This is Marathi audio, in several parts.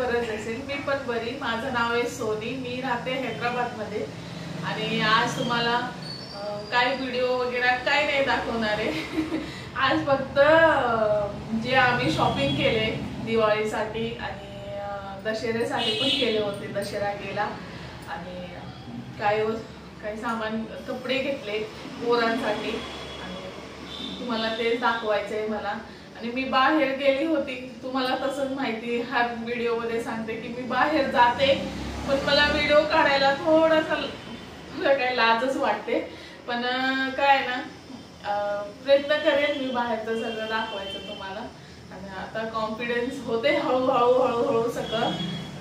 बरंच असेल. मी पण बरी. माझं नाव आहे सोनी. मी राहते हैदराबादमध्ये आणि आज तुम्हाला काय व्हिडिओ वगैरे काय नाही दाखवणार आहे. आज फक्त जे आम्ही शॉपिंग केले दिवाळीसाठी आणि दसऱ्यासाठी पण केले होते. दसरा गेला आणि काही सामान कपडे घेतले पोरांसाठी आणि तुम्हाला ते दाखवायचंय मला. आणि मी बाहेर गेली होती. तुम्हाला तसंच माहिती हर व्हिडिओ मध्ये सांगते की मी बाहेर जाते पण मला व्हिडिओ काढायला थोडासा काही लाजच वाटते. पण काय ना प्रयत्न करेन मी बाहेरचं सगळं दाखवायचं तुम्हाला. आणि आता कॉन्फिडन्स होते हळूहळू सगळं.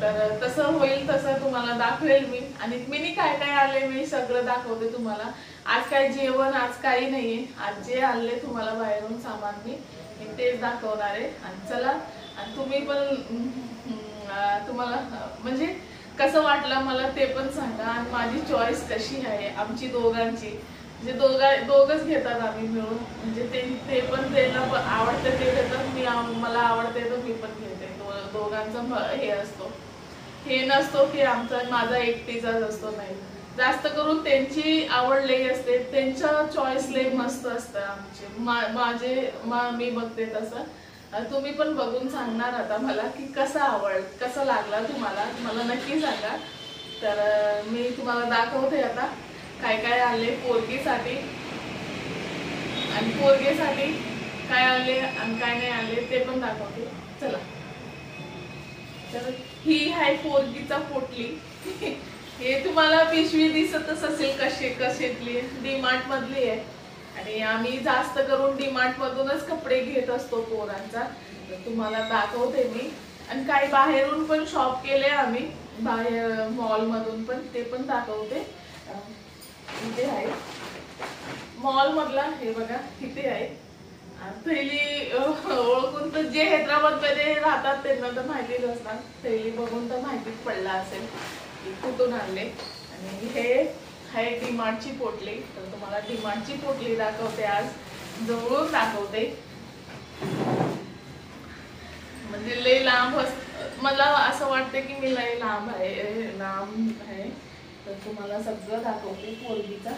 तर तसं होईल तसं तुम्हाला दाखवेल मी. आणि मी काय काय आले मी सगळं दाखवते तुम्हाला. आज काय जेवण आज काही नाहीये. आज जे आले तुम्हाला बाहेरून सामान मी तेच दाखवणार आहे. आणि चला आणि तुम्ही पण तुम्हाला म्हणजे कसं वाटलं मला ते पण सांगा. आणि माझी चॉईस कशी आहे आमची दोघांची. म्हणजे दोघच घेतात आम्ही मिळून. म्हणजे ते पण त्यांना आवडतं ते घेतात. मला आवडते तर मी पण घेते. दोघांचं हे असतो. हे नसतो की माझा एकटीचाच असतो. नाही, जास्त करून त्यांची आवड लई असते. त्यांचं चॉईस लई मस्त असतं. आमचे मी बघते तसं. तुम्ही पण बघून सांगणार आता मला की कसं लागला तुम्हाला. मला नक्की सांगा. तर मी तुम्हाला दाखवते आता काय काय आले पोरगीसाठी आणि पोरगीसाठी काय आले आणि काय नाही आले ते पण दाखवते. चला. तर ही आहे पोरगीचा पोटली. हे तुम्हाला पिशवी दिसतच असेल कशातली. डीमार्ट मधली आहे. आणि आम्ही जास्त करून डीमार्ट मधूनच कपडे घेत असतो पोरांचा. तर तुम्हाला दाखवते मी. आणि काही बाहेरून पण शॉप केले आम्ही बाहेर मॉल मधून पण ते पण दाखवते. इथे आहे मॉल मधला. हे बघा इथे आहे. थैली ओळखून तर जे हैदराबाद मध्ये राहतात त्यांना तर माहितीच असणार. थैली बघून तर माहितीच पडला असेल की कुठून आणले. आणि हे आहे डीमार्टची पोटली. तर तुम्हाला डीमार्टची पोटली दाखवते आज. जवळून दाखवते. म्हणजे लय लांब मला असं वाटतं की मी लय लांब आहे. तर तुम्हाला सगळं दाखवते पोरगीचा.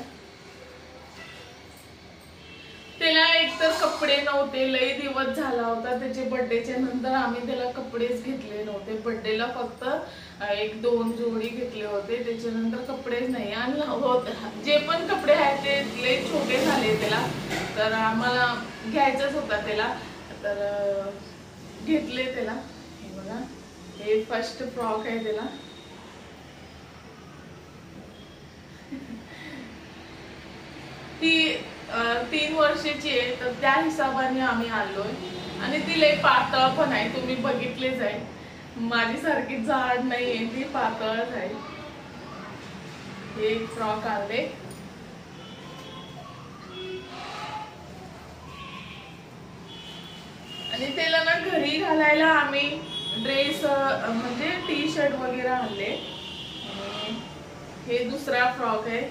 त्याला एकतर कपडे नव्हते. लई दिवस झाला होता त्याचे बर्थडेच्या नंतर. आम्ही त्याला कपडेच घेतले नव्हते. बर्थडेला फक्त 1-2 जोडी घेतले होते. त्याच्यानंतर कपडेच नाही. आणि जे पण कपडे आहेत ते लई छोटे झाले त्याला. तर आम्हाला घ्यायचंच होता त्याला. तर घेतले त्याला. हे बघा हे फर्स्ट फ्रॉक आहे त्याला. ती 3 वर्षाची आहे. तर त्या हिशोबाने आम्ही आलोय. आणि ती लई पातळ पण आहे. तुम्ही बघितलेच आहे. माझी सारखी जाड नाहीये. ती पातळच आहे. हे फ्रॉक आले. आणि त्याला ना घरी घालायला आम्ही ड्रेस म्हणजे टी शर्ट वगैरे आणले. हे दुसरा फ्रॉक आहे.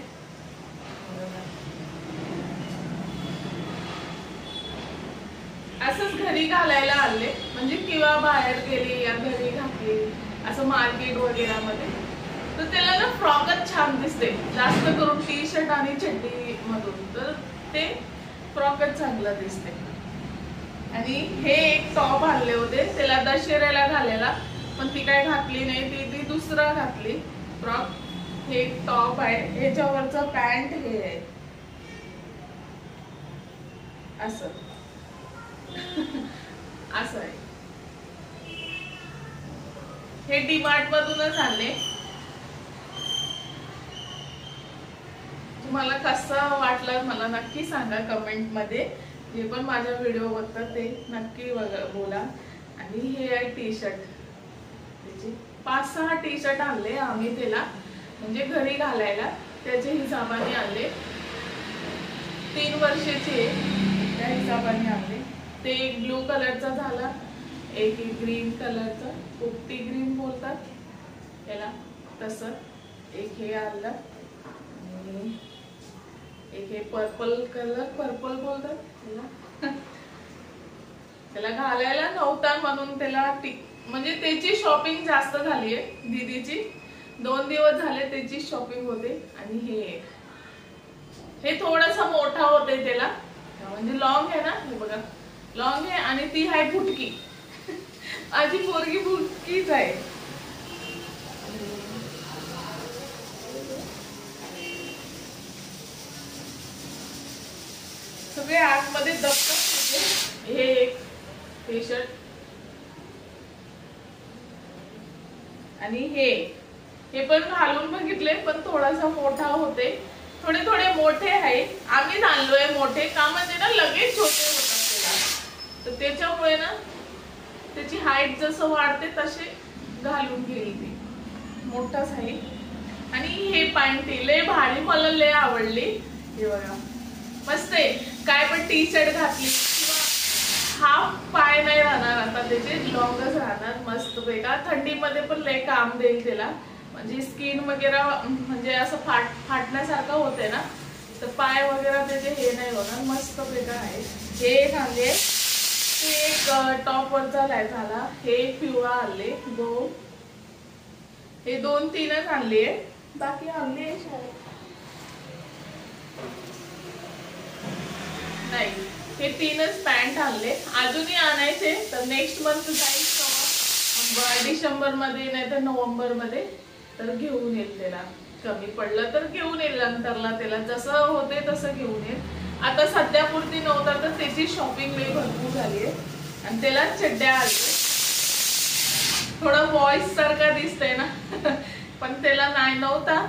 असंच घरी घालायला आणले. म्हणजे किंवा बाहेर गेली या घरी घातली असं मार्केट वगैरे मध्ये. तर त्याला ना फ्रॉकच छान दिसते. जास्त करून टी शर्ट आणि चड्डी मधून तर ते फ्रॉकच चांगला दिसते. आणि हे एक टॉप आणले होते त्याला दशेऱ्याला घालायला. पण ती काय घातली नाही. ती दुसरा घातली फ्रॉक. हे एक टॉप आहे. ह्याच्यावरचं पॅन्ट हे आहे असं आहे. हे डीमार्ट मधूनच आणले. तुम्हाला कसं वाटलं मला नक्की सांगा कमेंट मध्ये. जे पण माझ्या व्हिडिओ बघतात ते नक्की बोला. आणि हे आहे टी शर्ट. त्याचे 5-6 टी शर्ट आणले आम्ही त्याला. म्हणजे घरी घालायला त्याच्या हिशोबाने आणले. 3 वर्षाचे त्या हिशोबाने आणले. ते एक ब्लू कलरचा झाला. एक ग्रीन कलरचा पोपटी ग्रीन बोलतात त्याला तसं. एक हे आणलं. आणि एक हे पर्पल बोलतात त्याला. त्याला घालायला नव्हता म्हणून त्याला म्हणजे त्याची शॉपिंग जास्त झाली आहे दीदीची, 2 दिवस झाले त्याची शॉपिंग होते. आणि हे थोडासा मोठा होते त्याला, म्हणजे लॉंग आहे ना, हे बघा लॉंग आहे. आणि ती आहे फुटकी, माझी पोरगी फुटकीच आहे. सगळे आतमध्ये दबतात. हे एक टी शर्ट आणि हे पण घालून बघितले, पण थोडासा मोठा होते, थोडे थोडे मोठे आहे. आम्ही आणलोय मोठे का, म्हणजे ना लगेच छोटे होतात त्याला, तर त्याच्यामुळे ना त्याची हाईट जसं वाढते तसे घालून घेईल ती, मोठाच आहे. आणि हे पॅन्ट लय भारी, मला लय आवडली. हे बघा मस्त आहे. काय पण टी शर्ट घातली किंवा हाफ पाय नाही राहणार आता, त्याचे लॉंगच राहणार मस्त बेगा. थंडीमध्ये पण लय काम देईल त्याला, म्हणजे स्किन वगैरे म्हणजे असं फाटण्यासारखं होते ना, तर पाय वगैरे त्याचे हे नाही होणार, मस्त बेगा आहे. हे एक आणले, हे एक टॉप वरचा झाला, हे एक पिवळा आणले, हे 2-3च आणले, बाकी आणले नाही. हे 3च पॅन्ट आणले, अजूनही आणायचे. तर नेक्स्ट मंथ जाईल डिसेंबर मध्ये नाही तर नोव्हेंबर मध्ये, तर घेऊन येईल. त्याला कमी पडलं तर घेऊन येईल, नंतरला त्याला जसं होते तसं घेऊन येईल. आता सध्या पुरती नव्हता, तर त्याची शॉपिंग लई भरपूर झाली आहे. आणि त्याला चड्ड्या आले, थोडं बॉयज सारखा दिसतंय ना, पण त्याला नाही नव्हता,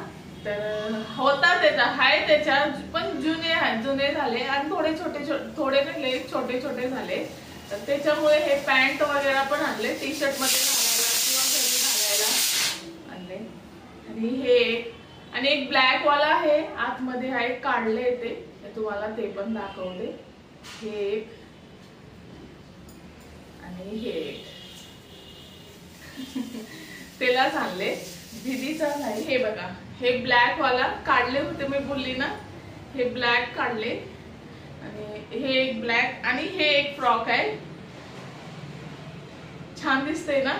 तर होता त्याचा, हाय त्याच्या, पण जुने झाले आणि थोडे नाही छोटे छोटे झाले. तर त्याच्यामुळे हे पॅन्ट वगैरे पण आणले, टी शर्ट मध्ये घालायला किंवा घरी घालायला आणले. आणि एक ब्लॅक वाला आहे, आतमध्ये आहे, काढले ते तुम्हाला, ते पण दाखवते. हे एक आणि हे एक त्यालाच आणले, दीदीचा नाही. हे बघा, हे ब्लॅक वाला काढले होते मी बोलली ना, हे ब्लॅक काढले. आणि हे एक ब्लॅक, आणि हे एक फ्रॉक आहे, छान दिसते ना.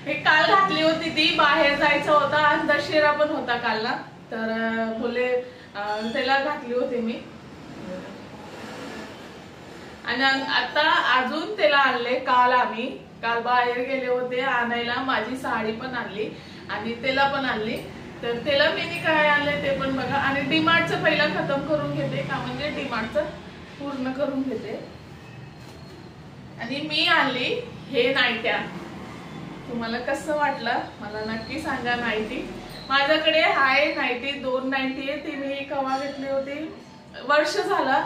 हे काल घातली होती ती, बाहेर जायचं होता, आज दशेरा पण होता काल ना, तर बोले त्याला घातली होती मी. आणि आता अजून त्याला आणले, काल बाहेर गेले होते आणायला, माझी साडी पण आणली आणि त्याला पण आणली. तर त्याला मी काय आणले ते पण बघा. आणि डीमार्टचं पहिला खतम करून घेते का, म्हणजे डीमार्टचं पूर्ण करून घेते. आणि मी आणली हे नाईट्या, तुम्हाला कसं वाटलं मला नक्की सांगा. नाईटी माझ्याकडे हाय, नाईटी 2 नाईटी आहे, ती मी कवा घेतली होती, वर्ष झाला.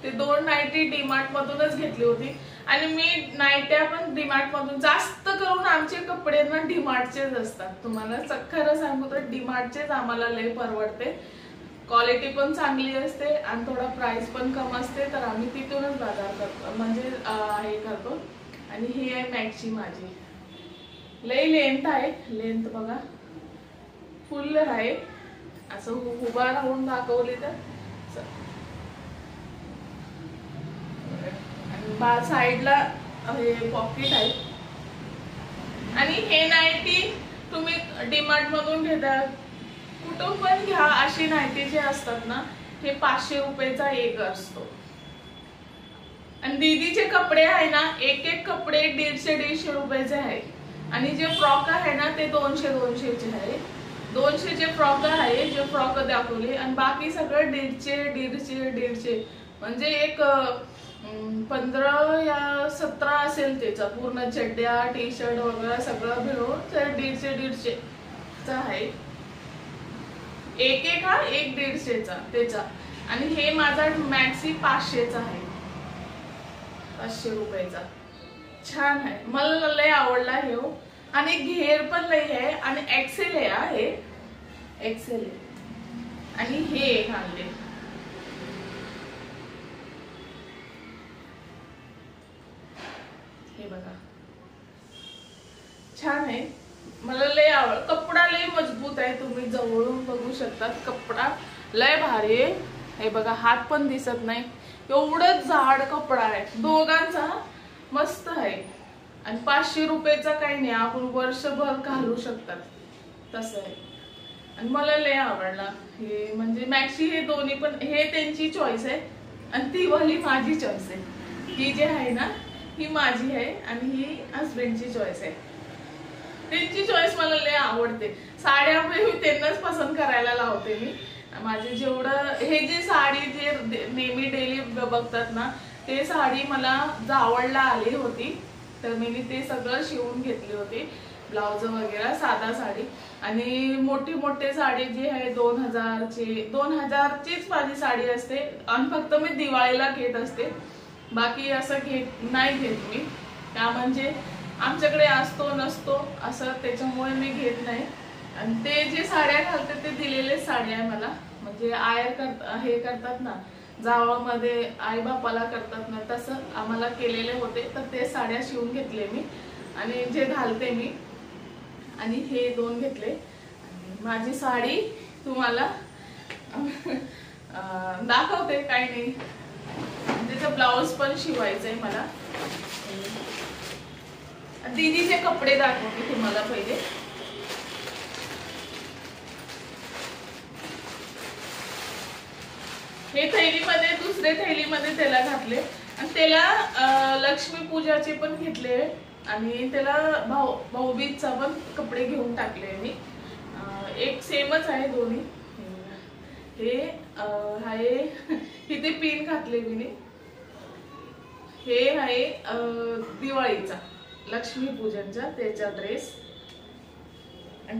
ते 2 नाईटी डीमार्ट मधूनच घेतली होती. आणि मी नाईट्या पण डीमार्ट मधून, जास्त करून आमचे कपडे ना डीमार्टचेच असतात. तुम्हाला खरं सांगू तर डीमार्टचेच आम्हाला लय परवडते, क्वालिटी पण चांगली असते आणि थोडा प्राइस पण कम असते, तर आम्ही तिथूनच बाजार करतो, म्हणजे हे करतो. आणि ही आहे मॅक्सी माझी, लय लेंथ आहे, लेंथ बघा फुल आहे, असं उभा राहून दाखवली तर. आणि साईडला हे पॉकेट आहे. आणि हे नाईटी तुम्ही डीमार्ट मधून घेता, कुठून पण घ्या, अशी नाईटी जे असतात ना, हे 500 रुपयाचा एक असतो. आणि दीदीचे कपडे आहे ना, एक कपडे 150-150 रुपयाचे आहे. आणि जे फ्रॉक आहे ना, ते 200-200चे आहे. 200चे फ्रॉक आहे, जे फ्रॉक दाखवले, आणि बाकी सगळं 150-150 म्हणजे एक 15 या 17 असेल त्याचा, पूर्ण चड्ड्या टी शर्ट वगैरे सगळं मिळून 150-150चा आहे. एक हा, एक 150चा त्याचा. आणि हे माझा मॅक्सी 500चा आहे, 500 रुपयाचा, छान आहे, मला लय आवडला हे. आणि घेर पण लय आहे, आणि एक्सेल आहे, एक्सेल आहे. आणि हे एक आणले, हे बघा छान आहे, मला लय आवड. कपडा लय मजबूत आहे, तुम्ही जवळून बघू शकतात, कपडा लय भारी आहे. हे बघा, हात पण दिसत नाही, एवढं जाड कपडा आहे दोघांचा, मस्त आहे. आणि 500 रुपयाचा काही नाही, आपण वर्षभर घालू शकतात तसं आहे. आणि मला लय आवडला हे, म्हणजे मॅक्सी हे दोन्ही पण, हे त्यांची चॉईस आहे आणि ती वाली माझी चॉईस आहे. ही जी आहे ना ही माझी आहे आणि ही हस्बंडची चॉईस आहे. त्यांची चॉईस मला लय आवडते. साड्या मी त्यांनाच पसंत करायला लावते मी. माझे जेवढं हे जे साडी जे नेहमी डेली बघतात ना, ते साडी मला जावळला आली होती तर मी ते सगळं शिवून घेतली होती, ब्लाउज वगैरे, साधा साडी. आणि मोठे साडी जे आहे 2000चीच माझी साडी असते आणि फक्त मी दिवाळीला घेत असते, बाकी असं नाही घेत मी. त्या म्हणजे आमच्याकडे असतो नसतो असं, त्याच्यामुळे मी घेत नाही. आणि ते जे साड्या घालते ते दिलेले साड्या आहे मला, म्हणजे हे करतात ना जावामध्ये आई बापाला करतात ना, तसं आम्हाला केलेले होते, तर ते साड्या शिवून घेतले मी आणि जे घालते मी. आणि हे 2 घेतले. माझी साडी तुम्हाला दाखवते, काही नाही. त्याचं ब्लाउज पण शिवायचंय मला. दीदीचे कपडे दाखवते तुम्हाला पहिले. हे थैलीमध्ये, दुसरे थैलीमध्ये त्याला घातले आणि त्याला लक्ष्मी पूजाचे पण घेतले आणि त्याला भाऊबीजचा पण कपडे घेऊन टाकले मी. एक सेमच आहे दोन्ही. हे आहे, इथे पिन घातले मी. हे आहे दिवाळीचा, लक्ष्मी पूजनचा त्याचा ड्रेस.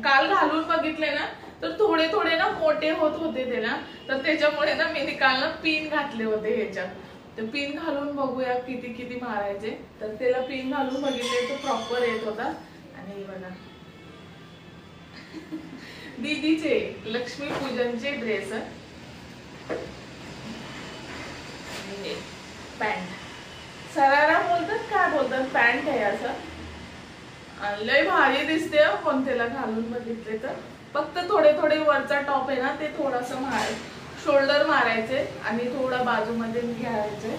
काल घालून बघितले ना तर थोडे ना मोठे होत होते त्याला, तर त्याच्यामुळे ना मी काल पिन घातले होते ह्याच्यात. तर पिन घालून बघूया किती मारायचे. तर त्याला पिन घालून बघितले तो प्रॉपर येत होता. आणि बघा दीदीचे लक्ष्मी पूजनचे ड्रेस, पॅन्ट, सरारा बोलतात, काय बोलतात, पॅन्ट आहे असं. लय भारी दिसते पण त्याला घालून बघितले तर. फक्त थोडे वरचा टॉप आहे ना ते थोडस शोल्डर मारायचे आणि थोडा बाजूमध्ये घ्यायचे.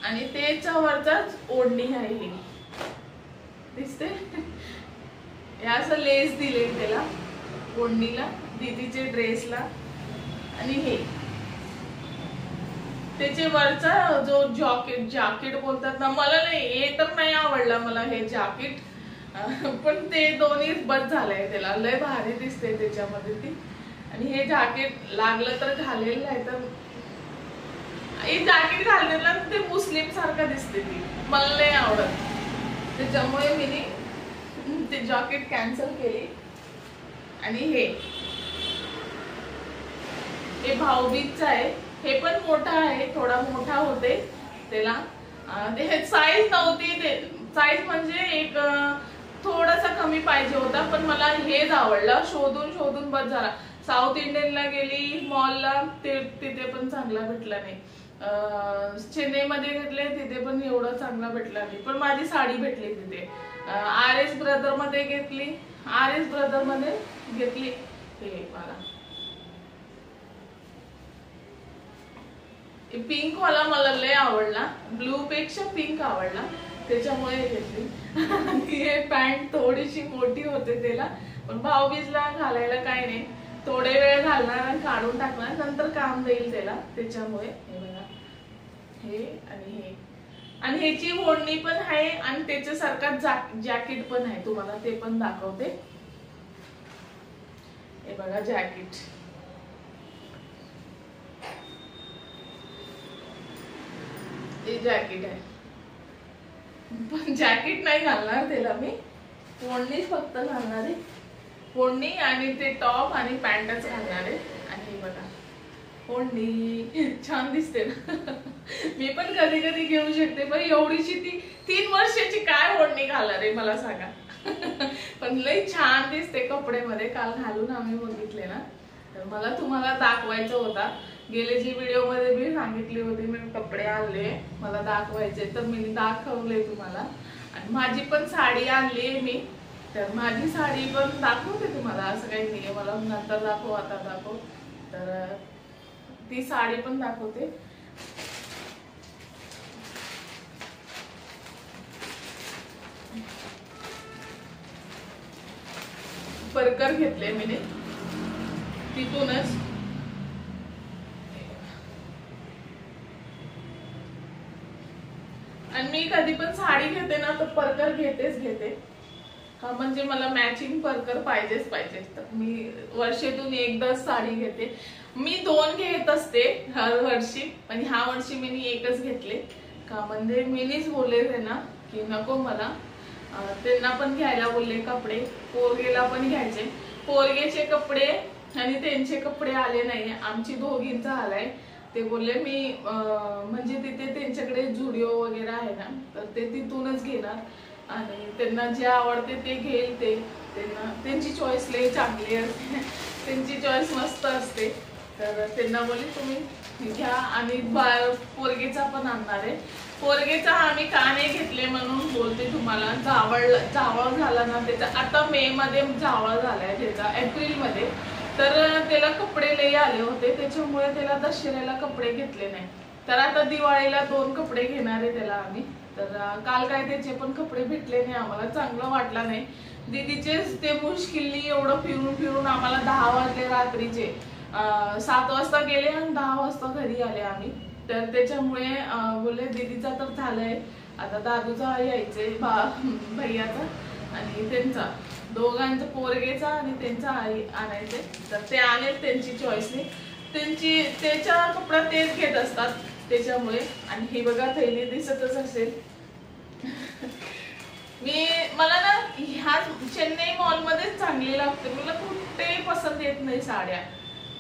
आणि त्याच्या वरचाच ओढणी आहे ही, दिसते. असं लेस दिले त्याला ओढणीला, दीदीचे ड्रेसला. आणि हे त्याचे वरचा जो जॅकेट बोलतात ना, मला नाही, हे तर नाही आवडला मला हे जॅकेट, पण ते दोन्ही बस झालंय त्याला, लय भारी दिसते त्याच्यामध्ये ती. आणि हे जॅकेट लागलं तर घालेल, नाही तर हे जॅकेट घाललेला ते मुस्लिम सारखं दिसते ती, मला नाही आवडत. त्याच्यामुळे मी ते जॅकेट कॅन्सल केली. आणि हे भाऊबीजचं आहे. हे पण मोठा आहे, थोडा मोठा होते त्याला. ते साईज नव्हती, ते साईज म्हणजे एक थोडासा कमी पाहिजे होता, पण मला हेच आवडलं. शोधून बस झाला. साऊथ इंडियनला गेली मॉलला, तिथे पण चांगला भेटला नाही. चेन्नईमध्ये घेतले तिथे पण एवढा चांगला भेटला नाही, पण माझी साडी भेटली तिथे. RS ब्रदर मध्ये घेतली, हे मला पिंक वाला मला लय आवडला, ब्लू पेक्षा पिंक आवडला, त्याच्यामुळे घेतली. हे पॅन्ट थोडीशी मोठी होते त्याला, पण भाऊबीजला घालायला काही नाही, थोडे वेळ घालणार आणि काढून टाकणार, नंतर काम देईल त्याला. त्याच्यामुळे हे बघा, हे आणि ह्याची ओढणी पण आहे आणि त्याच्यासारखा जॅकेट पण आहे, तुम्हाला ते पण दाखवते. हे बघा जॅकेट, हे जॅकेट आहे, पण जॅकेट नाही घालणार त्याला मी, ओढणी फक्त घालणार आहे. ओढणी आणि ते टॉप आणि पॅन्टच घालणार आहे. आणि बघा ओढणी छान दिसते ना. मी पण कधी घेऊ शकते, पण एवढीशी ती 3 वर्षाची काय ओढणी घालणार आहे मला सांगा. पण लई छान दिसते कपड्यामध्ये. काल घालून आम्ही बघितले ना, तर मला तुम्हाला दाखवायचं होता. गेले जी व्हिडिओ मध्ये मी सांगितली होती मी कपडे आणले मला दाखवायचे, तर मी दाखवले तुम्हाला. आणि माझी पण साडी आणली मी, तर माझी साडी पण दाखवते तुम्हाला. असं काही नाही मला नंतर दाखव, आता दाखव, तर ती साडी पण दाखवते. परकर घेतले मी तिथूनच। आणि मी कधी पण साडी घेते ना तर परकर घेते का म्हणजे मला मॅचिंग परकर पाहिजेच पाहिजे। तर मी वर्षातून एकदाच साडी घेते। मी 2 घेत असते हर वर्षी, पण ह्या वर्षी मी एकच घेतले का म्हणजे मीनीच बोलले ना की नको मला, त्यांना पण घ्यायला बोलले कपडे, पोरगेला पण घ्यायचे। पोरगेचे कपडे आणि त्यांचे कपडे आले नाही, आमची दोघींचा आलाय। ते बोलले मी म्हणजे तिथे त्यांच्याकडे झुडिओ वगैरे आहे ना, तर ते तिथूनच घेणार आणि त्यांना जे आवडते ते घेईल। ते त्यांची चॉईस लय चांगली असते, त्यांची चॉईस मस्त असते। तर त्यांना बोलले तुम्ही घ्या आणि पोरगेचा पण आणणार आहे। पोरगेचा आम्ही का नाही घेतले म्हणून बोलते तुम्हाला। जावळ झाला ना त्याचा, आता मे मध्ये जावळ झालाय त्याचा, एप्रिल मध्ये, तर त्याला कपडे लई आले होते, त्याच्यामुळे त्याला दसऱ्याला कपडे घेतले नाही। तर आता दिवाळीला 2 कपडे घेणार आहे त्याला आम्ही। तर काल काय त्याचे पण कपडे भेटले नाही आम्हाला, चांगलं वाटलं नाही। दीदीचे ते मुश्किलनी एवढं फिरून आम्हाला 10 वाजले रात्रीचे। 7 वाजता गेले आणि 10 वाजता घरी आले आम्ही। तर त्याच्यामुळे बोलले दीदीचा तर झालंय, आता दादूचा यायचंय, भैयाचा आणि त्यांचा, दोघांचा, पोरगेचा आणि त्यांचा आणायचे। तर ते आले त्यांची चॉईसने, त्याच्या कपडा तेच घेत असतात त्याच्यामुळे। आणि हे बघा थैली दिसतच असेल। मला ना ह्या चेन्नई मॉल मध्येच चांगली लागते, मला कुठे पसंत येत नाही साड्या।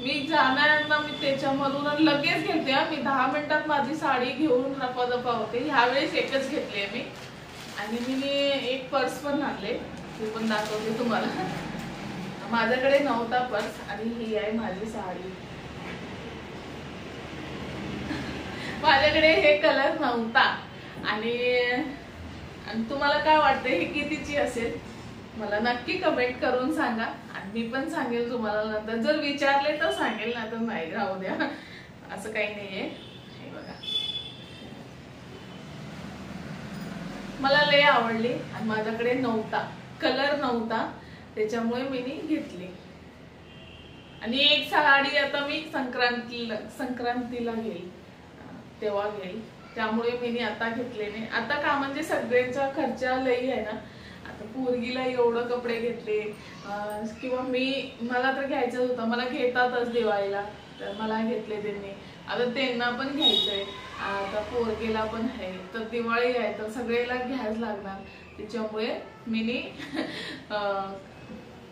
मी जाणार ना मी त्याच्यामधून लगेच घेते, मी 10 मिनिटात माझी साडी घेऊन रफादफा होते। ह्यावेळेस एकच घेतली मी आणि मी एक पर्स पण आणले, ते पण दाखवते तुम्हाला। माझ्याकडे नव्हता पर्स आणि ही आहे माझी साडी। माझ्याकडे हे कलर नव्हता आणि तुम्हाला काय वाटतं हे कितीची असेल मला नक्की कमेंट करून सांगा। आणि मी पण सांगेल तुम्हाला नंतर, जर विचारले तर सांगेल, ना तर नाही, राहू द्या, असं काही नाहीये। हे बघा मला लय आवडली आणि माझ्याकडे नव्हता, कलर नव्हता, त्याच्यामुळे मी घेतली। आणि एक साडी आता मी संक्रांतीला घेईल तेव्हा घेईल, त्यामुळे मी आता घेतले नाही। आता का म्हणजे सगळ्यांचा खर्च लई आहे ना, आता पोरगीला एवढं कपडे घेतले किंवा मला तर घ्यायचं होतं, मला घेतातच दिवाळीला, तर मला घेतले त्यांनी, आता त्यांना पण घ्यायचंय, आता पोरगेला पण आहे, तर दिवाळी आहे तर सगळ्याला घ्यायच लागणार। त्याच्यामुळे मी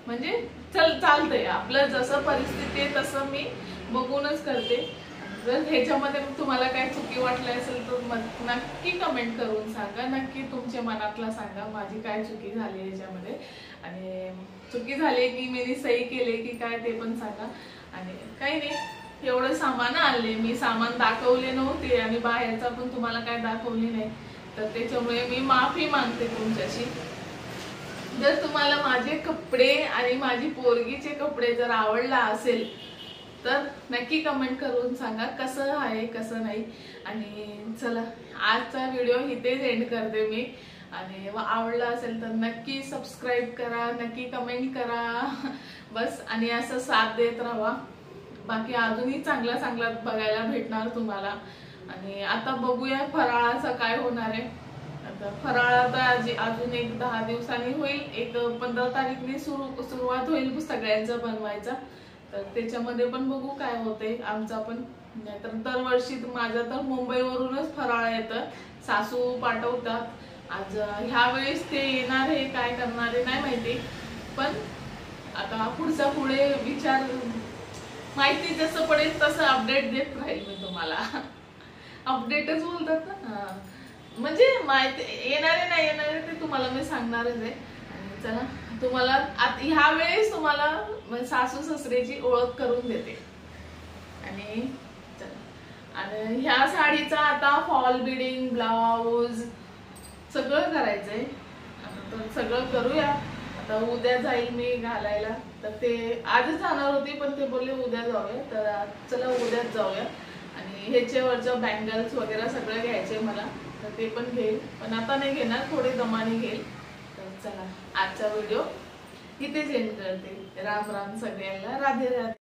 म्हणजे चालतंय आपलं, जसं परिस्थिती आहे तसं मी बघूनच करते। जर ह्याच्यामध्ये तुम्हाला काय चुकी वाटली असेल तर नक्की कमेंट करून सांगा, नक्की तुमच्या मनातला सांगा माझी काय चुकी झाली ह्याच्यामध्ये, आणि चुकी झाली की मी सही केले की काय ते पण सांगा। आणि काही नाही, एवढं सामान आणले मी, सामान दाखवले नव्हते आणि बाहेरचा पण तुम्हाला काय दाखवली नाही, तर त्याच्यामुळे मी माफी मागते तुमच्याशी। जर तुम्हाला माझे कपडे आणि माझी पोरगीचे कपडे जर आवडला असेल तर नक्की कमेंट करून सांगा कसं आहे कसं नाही। आणि चला आजचा व्हिडिओ इथेच एंड करते मी, आणि आवडला असेल तर नक्की सबस्क्राईब करा, नक्की कमेंट करा बस, आणि असं साथ देत राहा। बाकी अजूनही चांगला बघायला भेटणार तुम्हाला। आणि आता बघूया फराळाचं काय होणार आहे। आता फराळ आता अजून एक 10 दिवसांनी होईल, एक 15 तारीखने सुरुवात होईल सगळ्यांचं बनवायचा, तर त्याच्यामध्ये पण बघू काय होते आमचा पण। नाहीतर दरवर्षी माझा तर मुंबईवरूनच फराळ येतं, सासू पाठवतात। आज ह्या वेळेस ते येणार आहे, काय करणार आहे नाही माहिती, पण आता पुढे विचार, माहिती जसं पडेल तसं अपडेट देत राहील मी तुम्हाला। अपडेटच बोलतात ना, म्हणजे माहिती येणारे नाही येणारे ते तुम्हाला मी सांगणारच आहे। आणि चला तुम्हाला ह्या वेळेस तुम्हाला सासू सासरेची ओळख करून देते। आणि चला, आणि ह्या साडीचा आता फॉल बिडिंग, ब्लाउज सगळं करायचंय, तर सगळं करूया। आता उद्या जाईल मी घालायला, तर ते आजच जाणार होती पण ते बोलले उद्या जाऊया, तर चला उद्याच जाऊया। आणि ह्याच्यावरचं बँगल्स वगैरे सगळं घ्यायचे मला, तर ते पण घेईल, पण आता नाही घेणार, थोडे दमाने घेईल। तर चला आजचा व्हिडिओ इथेच एंड करते. राम राम सगळ्यांना. राधे राधे.